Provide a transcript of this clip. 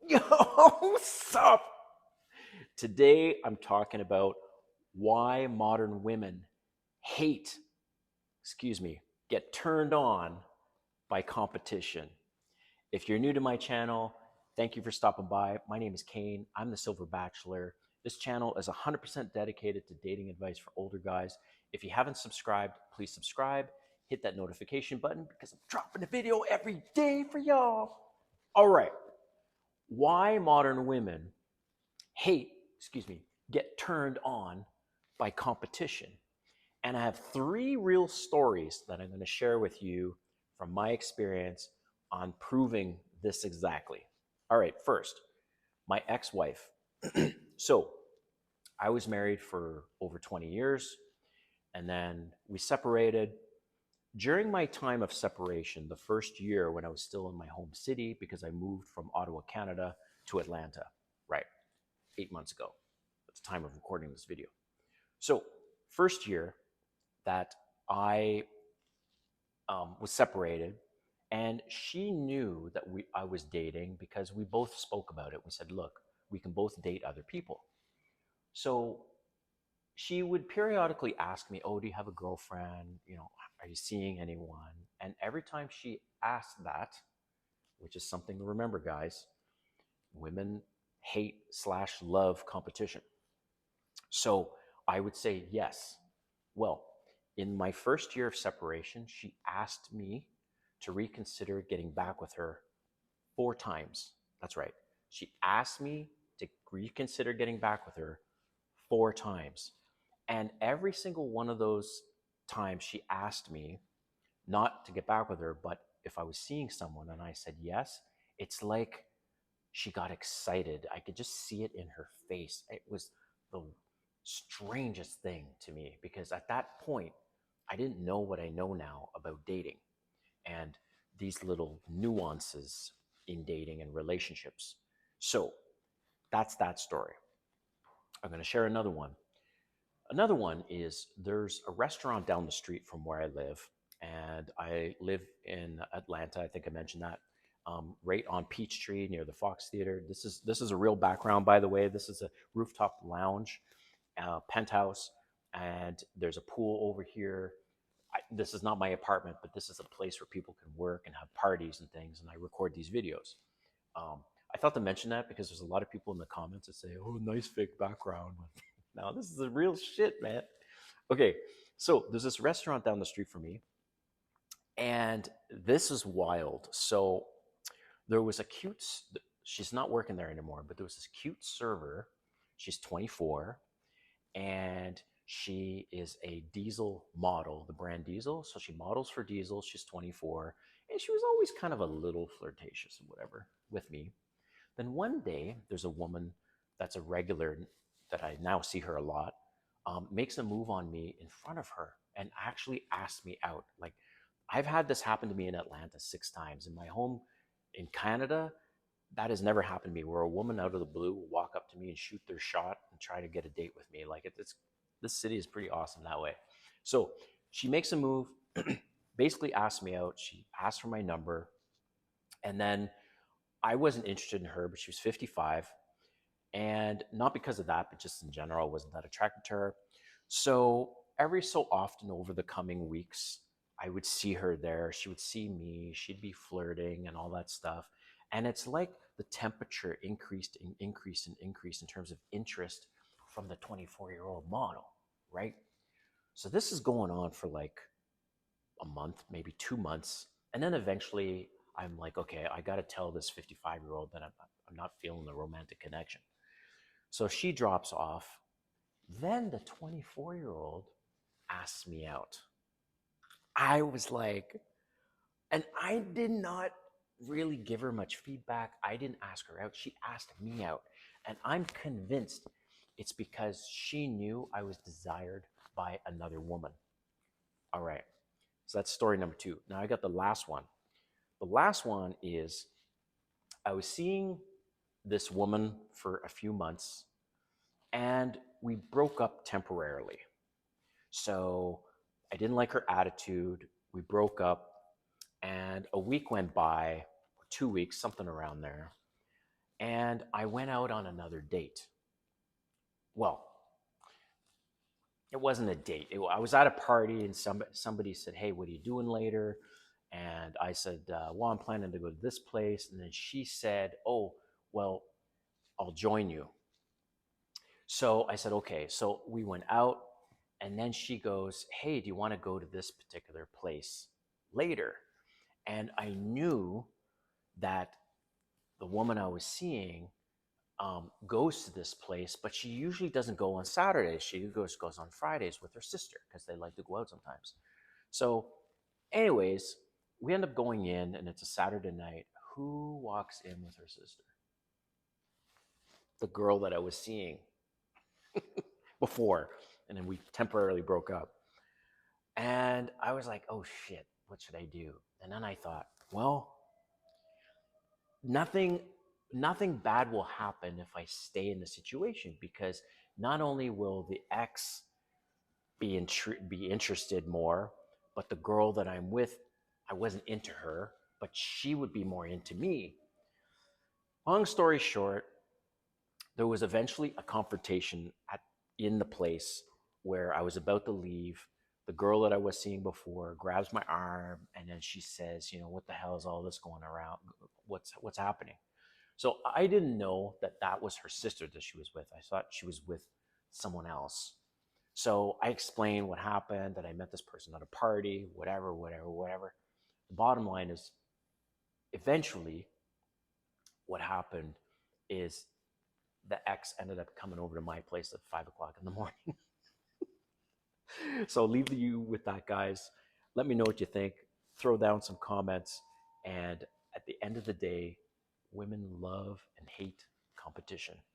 Yo, what's up? Today I'm talking about why modern women hate, get turned on by competition. If you're new to my channel, thank you for stopping by. My name is Kane. I'm the Silver Bachelor. This channel is 100% dedicated to dating advice for older guys. If you haven't subscribed, please subscribe. Hit that notification button because I'm dropping a video every day for y'all. All right. Why modern women hate, get turned on by competition. And I have three real stories that I'm going to share with you from my experience on proving this exactly. All right, first, my ex wife. So I was married for over 20 years and then we separated. During my time of separation, the first year when I was still in my home city, because I moved from Ottawa, Canada to Atlanta, right, 8 months ago at the time of recording this video. So, first year that I was separated, and she knew that I was dating because we both spoke about it. We said, look, we can both date other people. So she would periodically ask me, oh, do you have a girlfriend? Are you seeing anyone? And every time she asked that, which is something to remember, guys, women hate slash love competition. So I would say yes. Well, in my first year of separation, she asked me to reconsider getting back with her 4 times. That's right. She asked me to reconsider getting back with her 4 times. And every single one of those times she asked me not to get back with her, but if I was seeing someone and I said yes, it's like she got excited. I could just see it in her face. It was the strangest thing to me because at that point, I didn't know what I know now about dating and these little nuances in dating and relationships. So that's that story. I'm going to share another one. Another one is there's a restaurant down the street from where I live, and I live in Atlanta. I think I mentioned that. Right on Peachtree near the Fox Theater. This is a real background, by the way. This is a rooftop lounge, penthouse, and there's a pool over here. This is not my apartment, but this is a place where people can work and have parties and things, and I record these videos. Um, I thought to mention that because there's a lot of people in the comments that say, "Oh, nice fake background." Now this is the real shit, man. Okay, so there's this restaurant down the street from me, and this is wild. So there was a cute. She's not working there anymore, but there was this cute server. She's 24, and she is a Diesel model, the brand Diesel. So she models for Diesel. She's 24, and she was always kind of a little flirtatious and whatever with me. Then one day, there's a woman that's a regular that I now see her a lot, makes a move on me in front of her and actually asks me out. Like, I've had this happen to me in Atlanta 6 times. In my home in Canada, that has never happened to me where a woman out of the blue will walk up to me and shoot their shot and try to get a date with me. Like, it's this city is pretty awesome that way. So she makes a move, basically asks me out. She asked for my number, and then I wasn't interested in her, but she was 55. And not because of that, but just in general, I wasn't that attracted to her. So every so often over the coming weeks, I would see her there. She would see me. She'd be flirting and all that stuff. And it's like the temperature increased and increased and increased in terms of interest from the 24-year-old model, right? So this is going on for like a month, maybe 2 months. And then eventually I'm like, okay, I got to tell this 55-year-old that I'm not feeling the romantic connection. So she drops off. Then the 24-year-old asks me out. I was like, and I did not really give her much feedback. I didn't ask her out. She asked me out. And I'm convinced it's because she knew I was desired by another woman. All right. So that's story number 2. Now I got the last one. The last one is I was seeing this woman for a few months and we broke up temporarily. So I didn't like her attitude. We broke up, and a week went by, or 2 weeks, something around there. And I went out on another date. Well, it wasn't a date. I was at a party and somebody said, "Hey, what are you doing later?" And I said, "Well, I'm planning to go to this place." And then she said, "Oh, well, I'll join you." So I said, "Okay." So we went out, and then she goes, "Hey, do you want to go to this particular place later?" And I knew that the woman I was seeing goes to this place, but she usually doesn't go on Saturdays. She goes on Fridays with her sister because they like to go out sometimes. So, anyways, we end up going in, and it's a Saturday night. Who walks in with her sister? The girl that I was seeing before, and then we temporarily broke up. And I was like, "Oh shit, what should I do?" And then I thought, well, nothing nothing bad will happen if I stay in the situation, because not only will the ex be interested more, but the girl that I'm with, I wasn't into her, but she would be more into me. Long story short, there was eventually a confrontation in the place where I was about to leave. The girl that I was seeing before grabs my arm, and then she says, "What the hell is all this going around? What's happening?" So I didn't know that that was her sister that she was with. I thought she was with someone else. So I explained what happened, that I met this person at a party, whatever, whatever, whatever. The bottom line is, eventually, what happened is the ex ended up coming over to my place at 5 o'clock in the morning. So I'll leave you with that, guys. Let me know what you think. Throw down some comments. And at the end of the day, women love and hate competition.